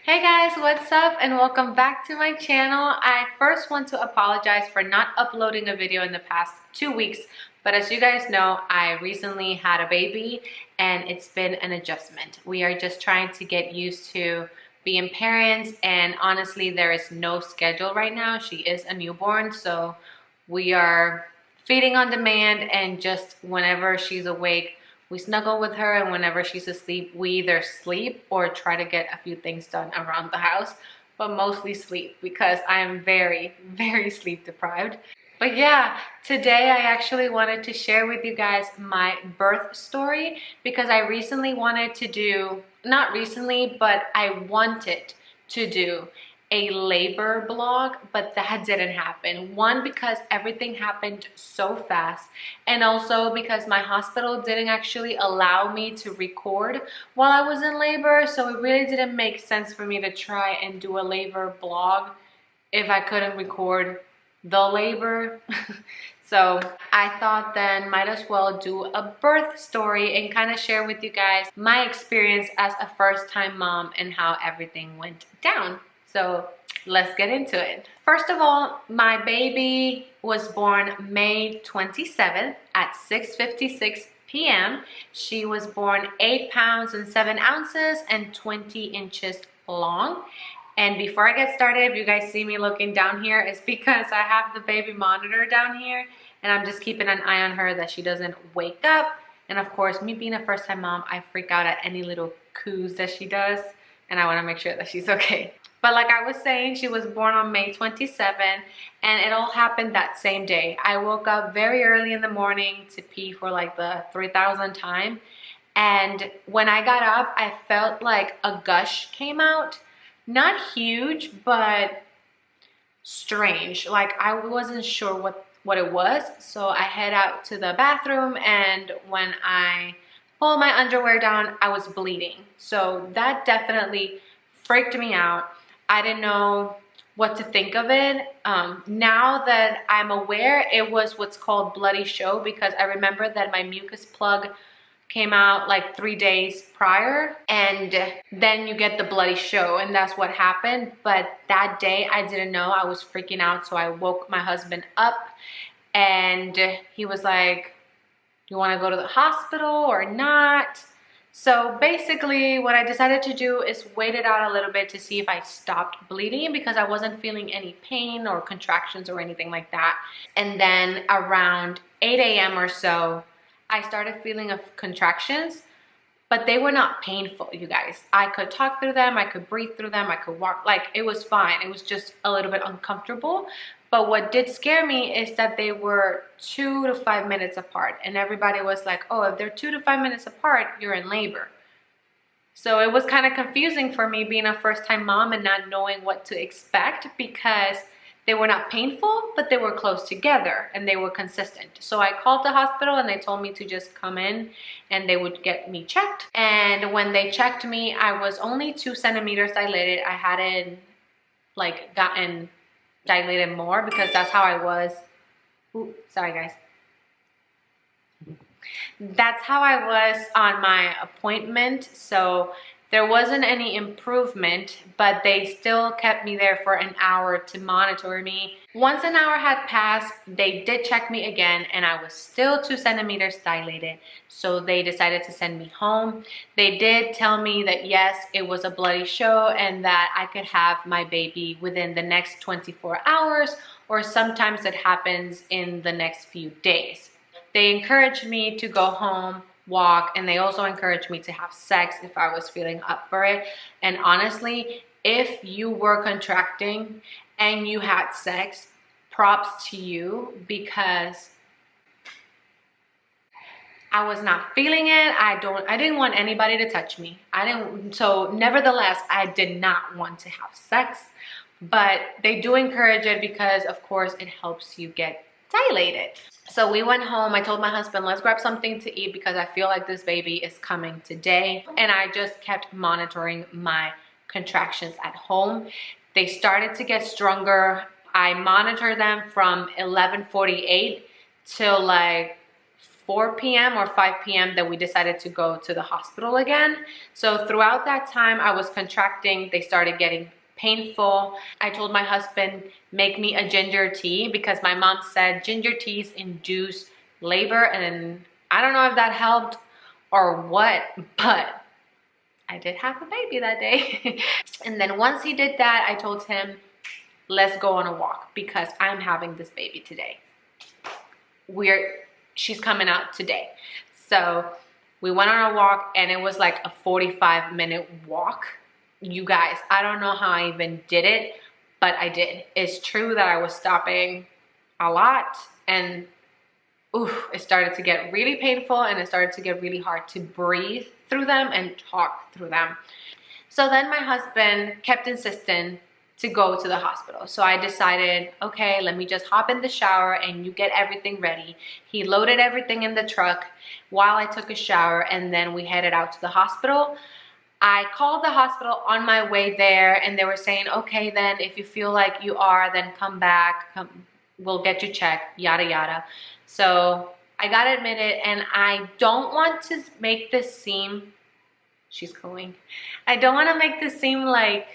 Hey guys, what's up and welcome back to my channel. I first want to apologize for not uploading a video in the past 2 weeks, but as you guys know, I recently had a baby and it's been an adjustment. We are just trying to get used to being parents, and honestly there is no schedule right now. She is a newborn, so we are feeding on demand, and just whenever she's awake we snuggle with her, and whenever she's asleep, we either sleep or try to get a few things done around the house, but mostly sleep because I am very, very sleep deprived. But yeah, today I actually wanted to share with you guys my birth story because I recently wanted to do, not recently, but I wanted to do a labor blog, but that didn't happen. One, because everything happened so fast, and also because my hospital didn't actually allow me to record while I was in labor, so it really didn't make sense for me to try and do a labor blog if I couldn't record the labor. So I thought then might as well do a birth story and kind of share with you guys my experience as a first-time mom and how everything went down. So let's get into it. First of all, my baby was born May 27th at 6:56 p.m. She was born 8 pounds and 7 ounces and 20 inches long. And before I get started, if you guys see me looking down here, it's because I have the baby monitor down here and I'm just keeping an eye on her that she doesn't wake up. And of course, me being a first-time mom, I freak out at any little coos that she does, and I want to make sure that she's okay. But like I was saying, she was born on May 27th, and it all happened that same day. I woke up very early in the morning to pee for like the 3,000th time. And when I got up, I felt like a gush came out. Not huge, but strange. Like I wasn't sure what it was. So I head out to the bathroom, and when I pulled my underwear down, I was bleeding. So that definitely freaked me out. I didn't know what to think of it. Now that I'm aware, it was what's called bloody show, because I remember that my mucus plug came out like 3 days prior, and then you get the bloody show, and that's what happened. But that day I didn't know. I was freaking out, so I woke my husband up and he was like, "You want to go to the hospital or not?" So basically what I decided to do is wait it out a little bit to see if I stopped bleeding, because I wasn't feeling any pain or contractions or anything like that. And then around 8 a.m. or so, I started feeling contractions, but they were not painful, you guys. I could talk through them, I could breathe through them, I could walk, like it was fine. It was just a little bit uncomfortable. But what did scare me is that they were 2 to 5 minutes apart. And everybody was like, oh, if they're 2 to 5 minutes apart, you're in labor. So it was kind of confusing for me being a first-time mom and not knowing what to expect, because they were not painful, but they were close together and they were consistent. So I called the hospital and they told me to just come in and they would get me checked. And when they checked me, I was only 2 centimeters dilated. I hadn't like gotten dilated more, because that's how I was. Ooh, sorry guys. That's how I was on my appointment. So there wasn't any improvement, but they still kept me there for an hour to monitor me. Once an hour had passed, they did check me again, and I was still 2 centimeters dilated. So they decided to send me home. They did tell me that yes, it was a bloody show and that I could have my baby within the next 24 hours, or sometimes it happens in the next few days. They encouraged me to go home, walk, and they also encouraged me to have sex if I was feeling up for it. And honestly, if you were contracting and you had sex, props to you, because I was not feeling it. I didn't want anybody to touch me. So nevertheless, I did not want to have sex, but they do encourage it because of course it helps you get dilated. So we went home. I told my husband, let's grab something to eat because I feel like this baby is coming today. And I just kept monitoring my contractions at home. They started to get stronger. I monitored them from 11:48 till like 4 p.m. or 5 p.m. that we decided to go to the hospital again. So throughout that time, I was contracting. They started getting painful. I told my husband, make me a ginger tea, because my mom said ginger teas induce labor, and I don't know if that helped or what, but I did have a baby that day. And then once he did that, I told him, let's go on a walk, because I'm having this baby today. She's coming out today. So we went on a walk, and it was like a 45-minute walk. You guys, I don't know how I even did it, but I did. It's true that I was stopping a lot, and it started to get really painful, and it started to get really hard to breathe through them and talk through them. So then my husband kept insisting to go to the hospital. So I decided, okay, let me just hop in the shower and you get everything ready. He loaded everything in the truck while I took a shower, and then we headed out to the hospital. I called the hospital on my way there, and they were saying, okay, then if you feel like you are, then come back, we'll get you checked, yada, yada. So I got admitted, and I don't want to make this seem, she's going, I don't want to make this seem like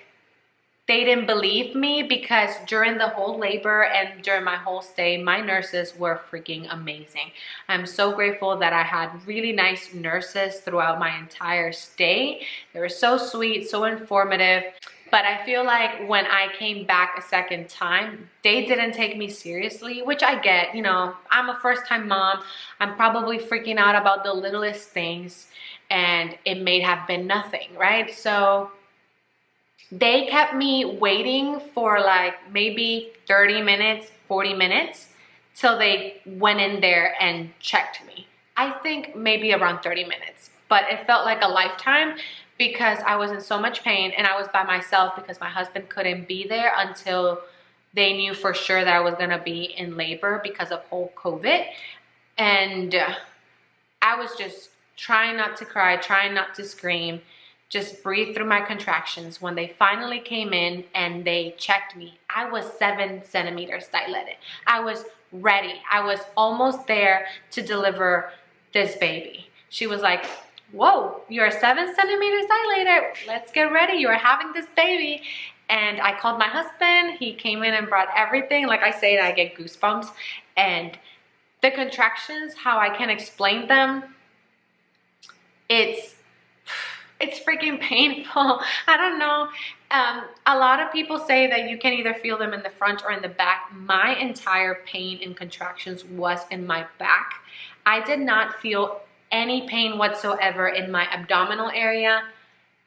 they didn't believe me, because during the whole labor and during my whole stay, my nurses were freaking amazing. I'm so grateful that I had really nice nurses throughout my entire stay. They were so sweet, so informative. But I feel like when I came back a second time, they didn't take me seriously, which I get. You know, I'm a first-time mom. I'm probably freaking out about the littlest things, and it may have been nothing, right? So they kept me waiting for like maybe 30 minutes, 40 minutes till they went in there and checked me. I think maybe around 30 minutes, but it felt like a lifetime, because I was in so much pain, and I was by myself because my husband couldn't be there until they knew for sure that I was gonna be in labor because of whole COVID. And I was just trying not to cry, trying not to scream, just breathe through my contractions. When they finally came in and they checked me, I was 7 centimeters dilated. I was ready. I was almost there to deliver this baby. She was like, whoa, you're 7 centimeters dilated. Let's get ready. You're having this baby. And I called my husband. He came in and brought everything. Like I say, I get goosebumps. And the contractions, how I can explain them, it's freaking painful. I don't know. A lot of people say that you can either feel them in the front or in the back. My entire pain and contractions was in my back. I did not feel any pain whatsoever in my abdominal area.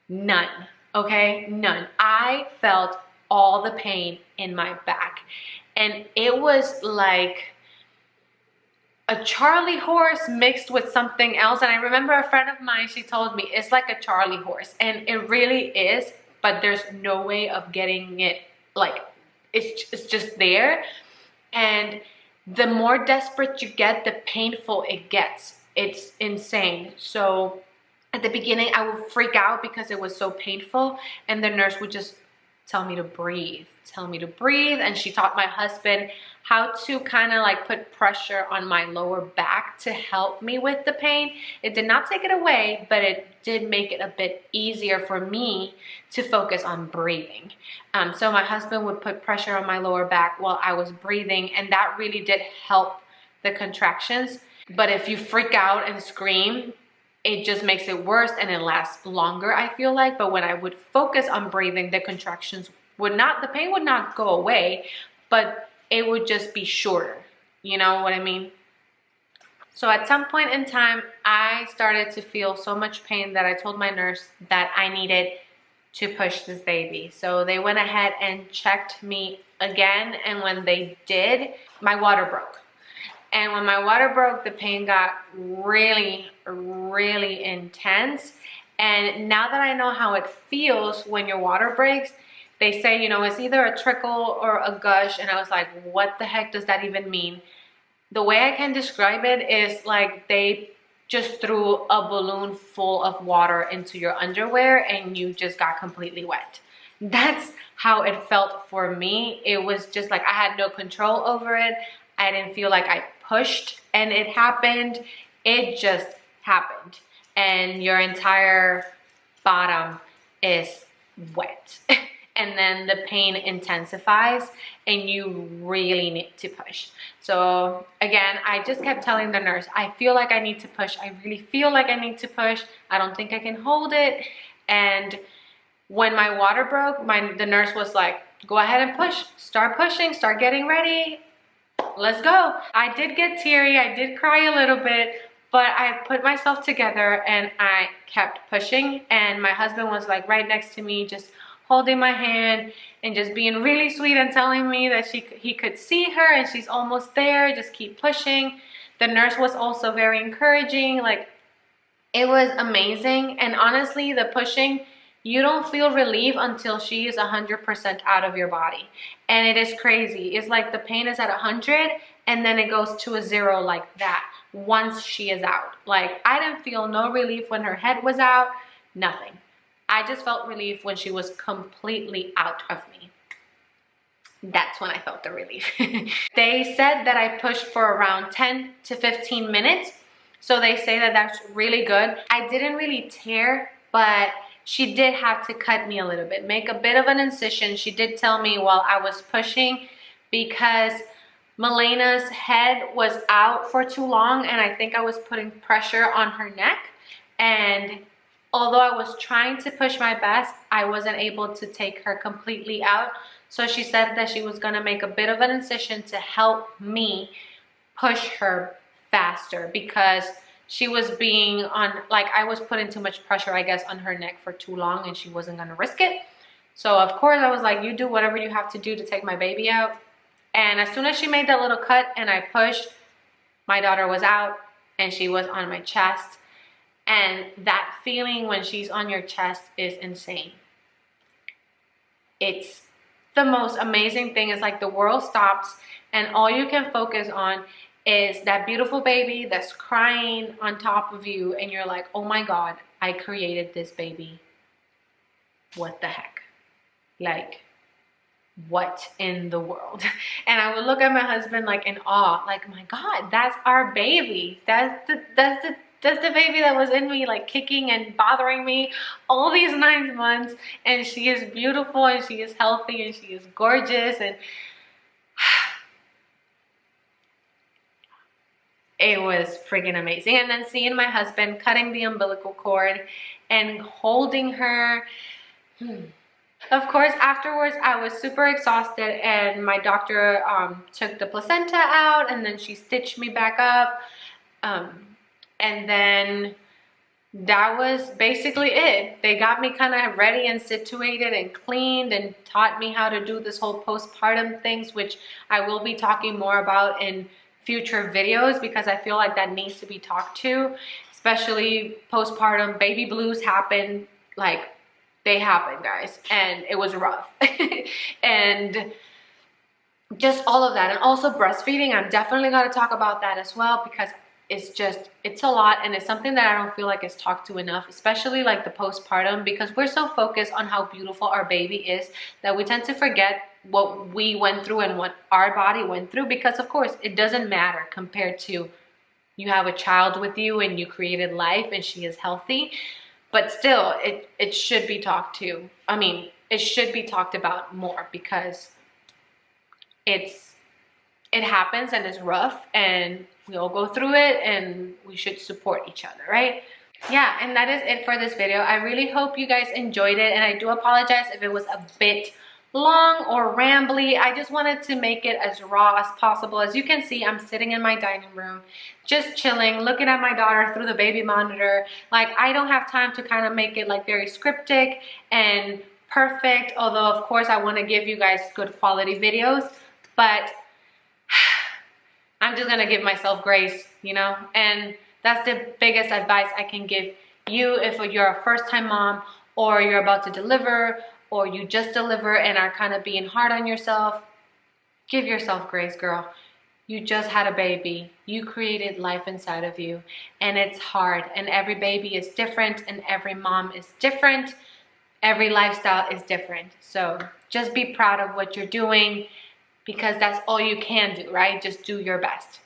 None. Okay? None. I felt all the pain in my back. And it was like a Charlie horse mixed with something else. And I remember a friend of mine, she told me it's like a Charlie horse, and it really is, but there's no way of getting it, like it's just there. And the more desperate you get, the painful it gets. It's insane. So at the beginning I would freak out because it was so painful, and the nurse would just tell me to breathe, and she taught my husband how to kind of like put pressure on my lower back to help me with the pain. It did not take it away, but it did make it a bit easier for me to focus on breathing. So my husband would put pressure on my lower back while I was breathing, and that really did help the contractions. But if you freak out and scream, it just makes it worse, and it lasts longer, I feel like. But when I would focus on breathing, the contractions would not, the pain would not go away, but it would just be shorter. You know what I mean? So at some point in time, I started to feel so much pain that I told my nurse that I needed to push this baby. So they went ahead and checked me again, and when they did, my water broke. And when my water broke, the pain got really, really intense. And now that I know how it feels when your water breaks, they say, you know, it's either a trickle or a gush. And I was like, what the heck does that even mean? The way I can describe it is like they just threw a balloon full of water into your underwear and you just got completely wet. That's how it felt for me. It was just like I had no control over it. I didn't feel like I pushed and it happened. it just happened. And your entire bottom is wet. And then the pain intensifies and you really need to push. So again, I just kept telling the nurse, I feel like I need to push. I really feel like I need to push. I don't think I can hold it. And when my water broke, the nurse was like, go ahead and push, start pushing, start getting ready. Let's go. I did get teary, I did cry a little bit, but I put myself together and I kept pushing. And my husband was like right next to me, just holding my hand and just being really sweet and telling me that he could see her and she's almost there, just keep pushing. The nurse was also very encouraging. Like, it was amazing. And honestly, the pushing, you don't feel relief until she is 100% out of your body. And it is crazy. It's like the pain is at 100 and then it goes to a 0 like that once she is out. Like, I didn't feel no relief when her head was out, nothing. I just felt relief when she was completely out of me. That's when I felt the relief. They said that I pushed for around 10 to 15 minutes. So they say that that's really good. I didn't really tear, but she did have to cut me a little bit, make a bit of an incision. She did tell me while I was pushing because Melena's head was out for too long and I think I was putting pressure on her neck. And although I was trying to push my best, I wasn't able to take her completely out. So she said that she was gonna make a bit of an incision to help me push her faster because she was being on, like, I was putting too much pressure, I guess, on her neck for too long and she wasn't gonna risk it. So of course I was like, you do whatever you have to do to take my baby out. And as soon as she made that little cut and I pushed, my daughter was out and she was on my chest. And that feeling when she's on your chest is insane. It's the most amazing thing. It's like the world stops and all you can focus on is that beautiful baby that's crying on top of you and you're like, oh my God, I created this baby. What the heck? Like, what in the world? And I would look at my husband like in awe, like, my God, that's our baby. That's the baby that was in me, like kicking and bothering me all these 9 months. And she is beautiful and she is healthy and she is gorgeous. And it was freaking amazing. And then seeing my husband cutting the umbilical cord and holding her. Of course, afterwards, I was super exhausted and my doctor took the placenta out and then she stitched me back up. And then that was basically it. They got me kind of ready and situated and cleaned and taught me how to do this whole postpartum things, which I will be talking more about in future videos because I feel like that needs to be talked to, especially postpartum. Baby blues happen, like they happen, guys, and it was rough. And just all of that. And also breastfeeding, I'm definitely going to talk about that as well because it's a lot and it's something that I don't feel like is talked to enough, especially like the postpartum, because we're so focused on how beautiful our baby is that we tend to forget what we went through and what our body went through, because of course it doesn't matter compared to you have a child with you and you created life and she is healthy, but still it should be talked to. I mean, it should be talked about more because it happens and it's rough and we all go through it and we should support each other, right? Yeah, and that is it for this video. I really hope you guys enjoyed it and I do apologize if it was a bit long or rambly. I just wanted to make it as raw as possible. As you can see, I'm sitting in my dining room, just chilling, looking at my daughter through the baby monitor. Like, I don't have time to kind of make it like very scriptic and perfect, although of course I want to give you guys good quality videos, but I'm just gonna give myself grace, you know? And that's the biggest advice I can give you if you're a first-time mom or you're about to deliver or you just deliver and are kind of being hard on yourself. Give yourself grace, girl. You just had a baby. You created life inside of you and it's hard and every baby is different and every mom is different. Every lifestyle is different. So just be proud of what you're doing because that's all you can do, right? Just do your best.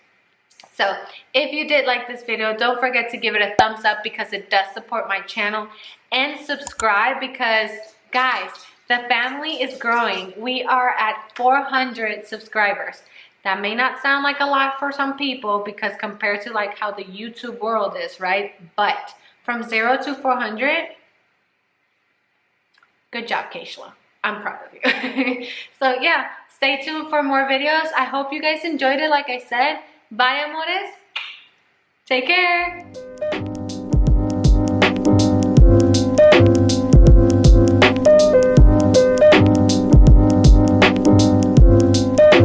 So if you did like this video, don't forget to give it a thumbs up because it does support my channel, and subscribe because, guys, the family is growing. We are at 400 subscribers. That may not sound like a lot for some people because compared to like how the YouTube world is, right? But from 0 to 400, good job, Kaysla. I'm proud of you. So yeah, stay tuned for more videos. I hope you guys enjoyed it. Like I said, bye, amores. Take care.